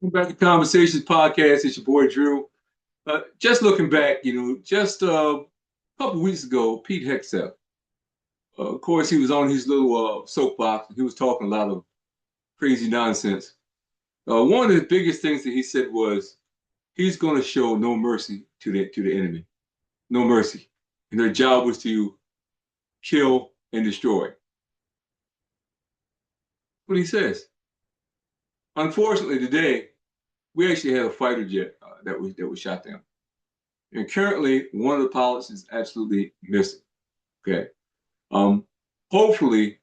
Welcome back to Conversations Podcast. It's your boy Drew. Just looking back, just a couple weeks ago, Pete Hegseth. Of course, he was on his little soapbox. He was talking a lot of crazy nonsense. One of the biggest things that he said was he's going to show no mercy to the enemy, no mercy, and their job was to kill and destroy. What he says. Unfortunately, today we actually had a fighter jet that was shot down. And currently, one of the pilots is absolutely missing. Okay. Um, Hopefully,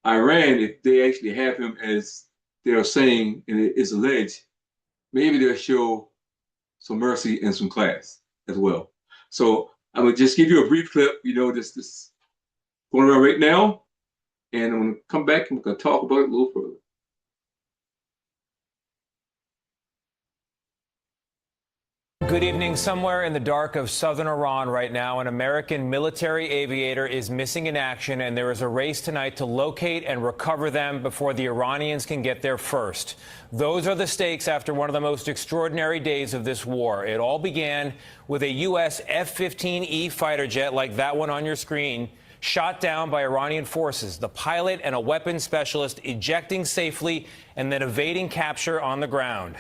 Iran, if they actually have him as they're saying and it is alleged, maybe they'll show some mercy and some class as well. So I'm gonna just give you a brief clip. This going around right now, and I'm gonna come back and we're gonna talk about it a little further. Good evening. Somewhere in the dark of southern Iran right now, an American military aviator is missing in action, and there is a race tonight to locate and recover them before the Iranians can get there first. Those are the stakes after one of the most extraordinary days of this war. It all began with a U.S. F-15E fighter jet like that one on your screen, shot down by Iranian forces, the pilot and a weapons specialist ejecting safely and then evading capture on the ground.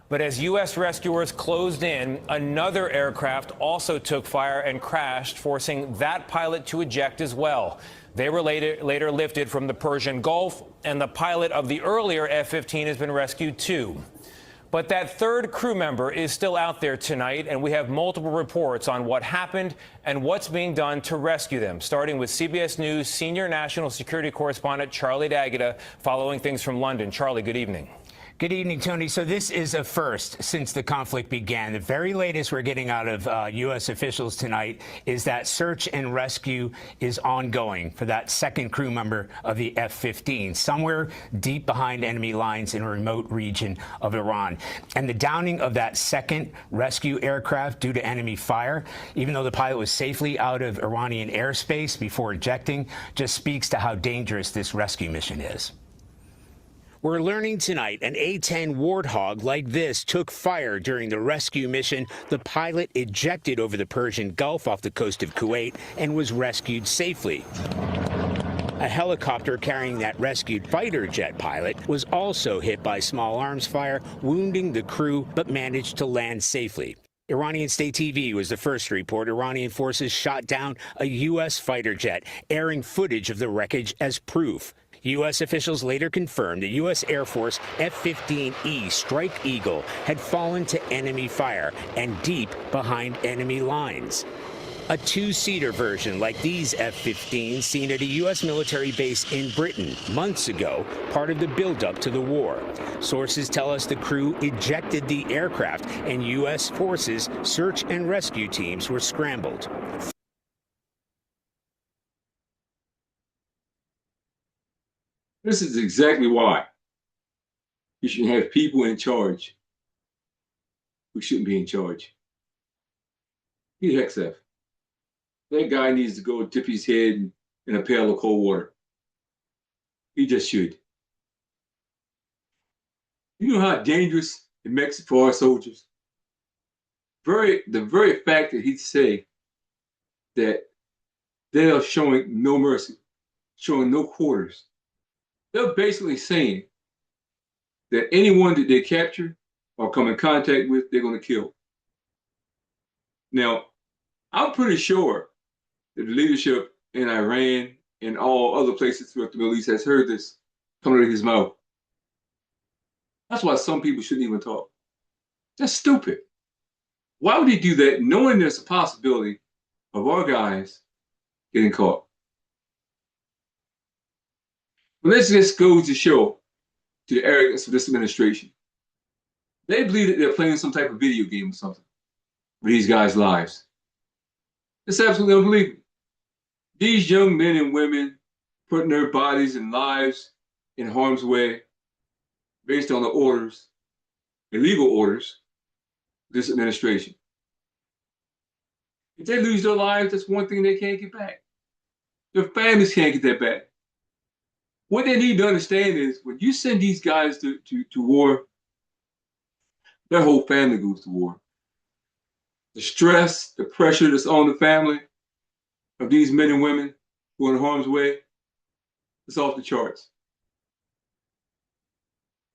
But as U.S. rescuers closed in, another aircraft also took fire and crashed, forcing that pilot to eject as well. They were later lifted from the Persian Gulf, and the pilot of the earlier F-15 has been rescued too. But that third crew member is still out there tonight, and we have multiple reports on what happened and what's being done to rescue them, starting with CBS News senior national security correspondent Charlie D'Agata, following things from London. Charlie, good evening. Good evening, Tony. So this is a first since the conflict began. The very latest we're getting out of U.S. officials tonight is that search and rescue is ongoing for that second crew member of the F-15, somewhere deep behind enemy lines in a remote region of Iran. And the downing of that second rescue aircraft due to enemy fire, even though the pilot was safely out of Iranian airspace before ejecting, just speaks to how dangerous this rescue mission is. We're learning tonight an A-10 Warthog like this took fire during the rescue mission. The pilot ejected over the Persian Gulf off the coast of Kuwait and was rescued safely. A helicopter carrying that rescued fighter jet pilot was also hit by small arms fire, wounding the crew, but managed to land safely. Iranian State TV was the first to report Iranian forces shot down a U.S. fighter jet, airing footage of the wreckage as proof. U.S. officials later confirmed the U.S. Air Force F-15E Strike Eagle had fallen to enemy fire and deep behind enemy lines. A two-seater version like these F-15s seen at a U.S. military base in Britain months ago, part of the buildup to the war. Sources tell us the crew ejected the aircraft and U.S. forces search and rescue teams were scrambled. This is exactly why you should have people in charge who shouldn't be in charge. Pete Hegseth. That guy needs to go dip his head in a pail of cold water. He just should. You know how dangerous it makes it for our soldiers? The very fact that he'd say that they are showing no mercy, showing no quarters. They're basically saying that anyone that they capture or come in contact with, they're going to kill. Now, I'm pretty sure that the leadership in Iran and all other places throughout the Middle East has heard this coming out of his mouth. That's why some people shouldn't even talk. That's stupid. Why would he do that knowing there's a possibility of our guys getting caught? But this just goes to show to the arrogance of this administration. They believe that they're playing some type of video game or something with these guys' lives. It's absolutely unbelievable. These young men and women putting their bodies and lives in harm's way based on the orders, illegal orders, of this administration. If they lose their lives, that's one thing they can't get back. Their families can't get that back. What they need to understand is when you send these guys to war, their whole family goes to war. The stress, the pressure that's on the family of these men and women who are in harm's way, it's off the charts.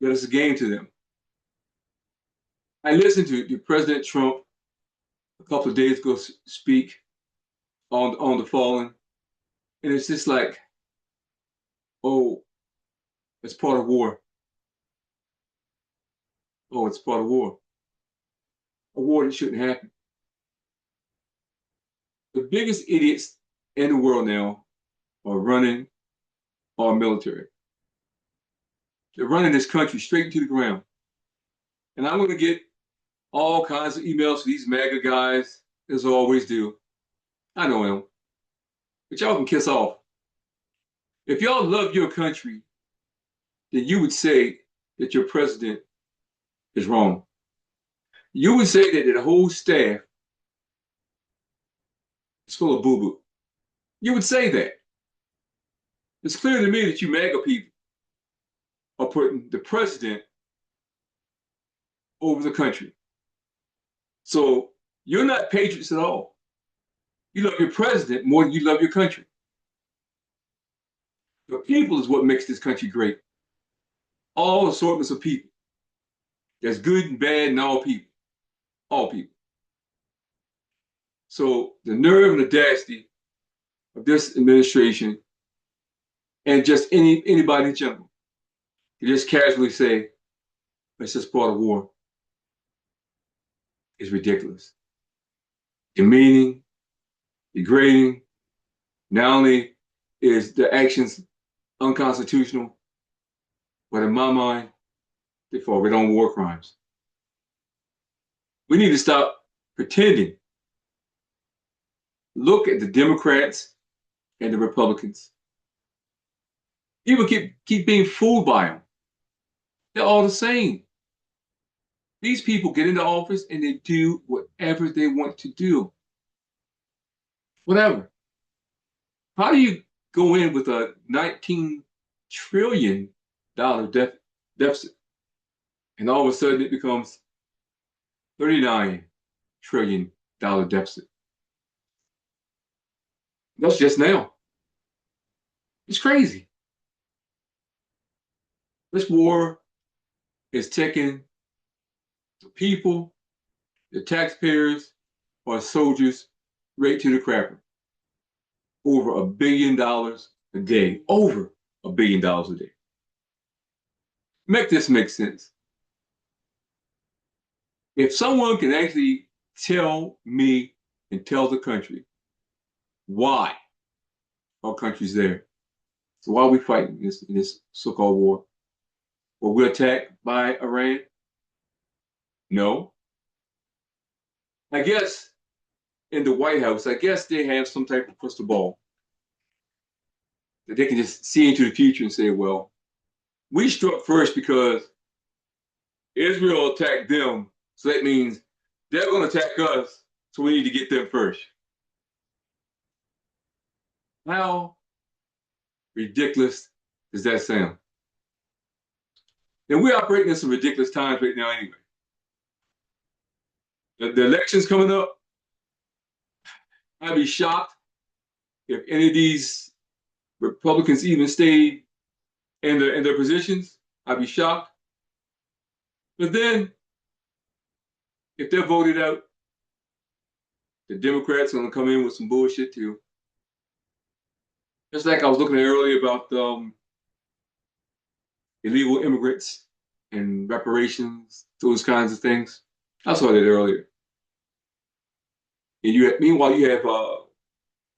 But it's a game to them. I listened to President Trump a couple of days ago speak on the fallen, and it's just like, oh, it's part of war. Oh, it's part of war. A war that shouldn't happen. The biggest idiots in the world now are running our military. They're running this country straight into the ground. And I'm going to get all kinds of emails from these MAGA guys, as I always do. I know them. But y'all can kiss off. If y'all love your country, then you would say that your president is wrong. You would say that the whole staff is full of boo-boo. You would say that. It's clear to me that you MAGA people are putting the president over the country. So you're not patriots at all. You love your president more than you love your country. The people is what makes this country great. All assortments of people. There's good and bad in all people. All people. So the nerve and audacity of this administration and just anybody in general to just casually say, it's just part of war, is ridiculous. Demeaning, degrading. Not only is the actions unconstitutional, but in my mind, they fall right on war crimes. We need to stop pretending. Look at the Democrats and the Republicans. People keep being fooled by them. They're all the same. These people get into office and they do whatever they want to do. Whatever. How do you go in with a $19 trillion deficit and all of a sudden it becomes $39 trillion deficit? That's just now. It's crazy. This war is taking the people, the taxpayers, or soldiers right to the crapper. Over $1 billion a day. Over $1 billion a day. Make this make sense. If someone can actually tell me and tell the country why our country's there, so why are we fighting in this so-called war? Were we attacked by Iran? No. I guess in the White House, I guess they have some type of crystal ball that they can just see into the future and say, well, we struck first because Israel attacked them, so that means they're going to attack us, so we need to get them first. How ridiculous does that sound? And we're operating in some ridiculous times right now anyway. The election's coming up. I'd be shocked if any of these Republicans even stayed in their positions. I'd be shocked. But then, if they're voted out, the Democrats are going to come in with some bullshit too. Just like I was looking at earlier about illegal immigrants and reparations, those kinds of things. I saw that earlier. And meanwhile, you have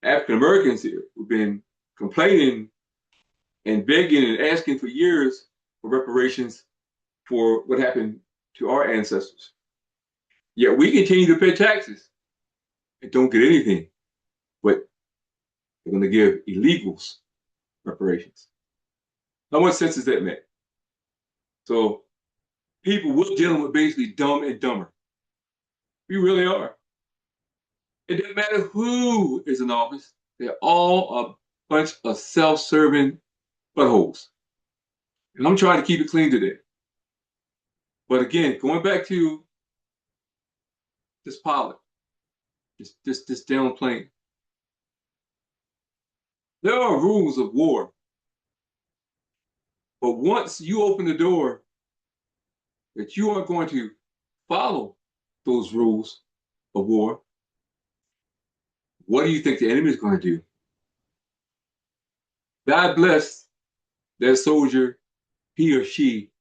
African Americans here who've been complaining and begging and asking for years for reparations for what happened to our ancestors. Yet we continue to pay taxes and don't get anything, but they're going to give illegals reparations. How much sense does that make? So people, we're dealing with basically dumb and dumber. We really are. It doesn't matter who is in office. They're all a bunch of self-serving buttholes. And I'm trying to keep it clean today. But again, going back to this pilot, this downplane. There are rules of war, but once you open the door that you are going to follow those rules of war, what do you think the enemy is going to do? God bless that soldier, he or she,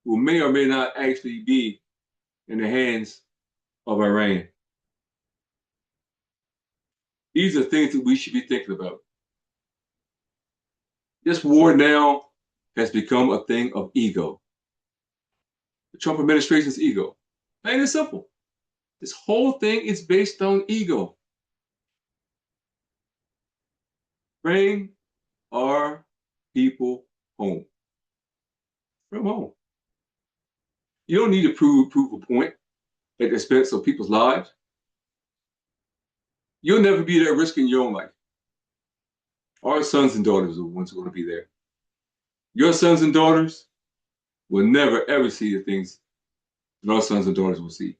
who may or may not actually be in the hands of Iran. These are things that we should be thinking about. This war now has become a thing of ego. The Trump administration's ego. Plain and simple. This whole thing is based on ego. Bring our people home. From home. You don't need to prove a point at the expense of people's lives. You'll never be there risking your own life. Our sons and daughters are the ones who are going to be there. Your sons and daughters will never, ever see the things that our sons and daughters will see.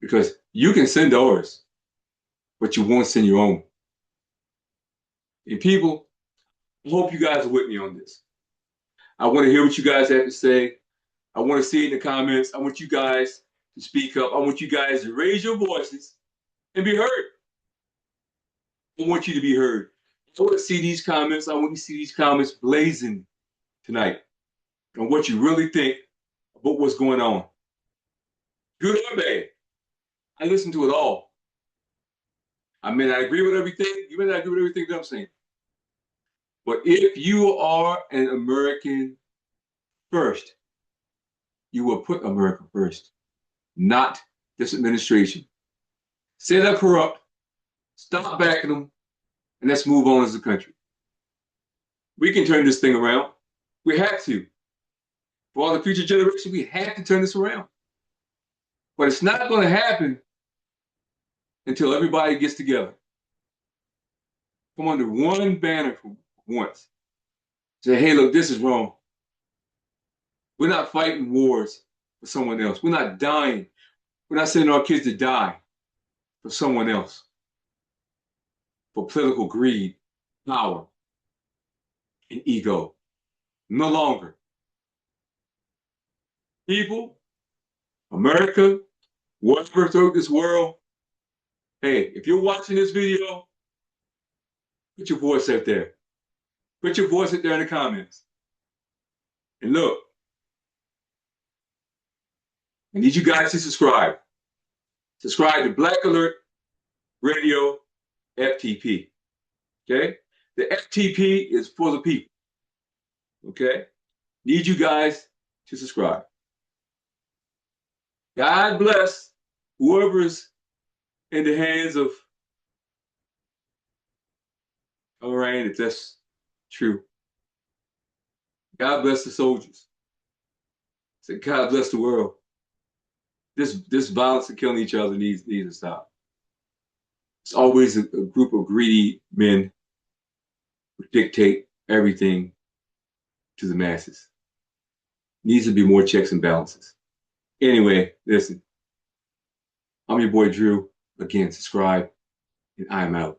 Because you can send ours, but you won't send your own. And people, I hope you guys are with me on this. I want to hear what you guys have to say. I want to see it in the comments. I want you guys to speak up. I want you guys to raise your voices and be heard. I want you to be heard. I want to see these comments. I want to see these comments blazing tonight on what you really think about what's going on. Good or bad. I listen to it all. I may not agree with everything. You may not agree with everything that I'm saying. But if you are an American first, you will put America first, not this administration. Say they're corrupt, stop backing them, and let's move on as a country. We can turn this thing around. We have to. For all the future generations, we have to turn this around. But it's not going to happen until everybody gets together. Come under one banner for once. Say, hey, look, this is wrong. We're not fighting wars for someone else. We're not dying. We're not sending our kids to die for someone else. For political greed, power, and ego. No longer. People, America, whatever throughout this world, hey, if you're watching this video, put your voice out there. Put your voice out there in the comments. And look, I need you guys to subscribe. Subscribe to Black Alert Radio FTP. Okay? The FTP is for the people. Okay? Need you guys to subscribe. God bless whoever's in the hands of Iran, if that's true. God bless the soldiers. Say, God bless the world. This violence and killing each other needs to stop. It's always a group of greedy men who dictate everything to the masses. Needs to be more checks and balances. Anyway, listen. I'm your boy Drew. Again, subscribe, and I am out.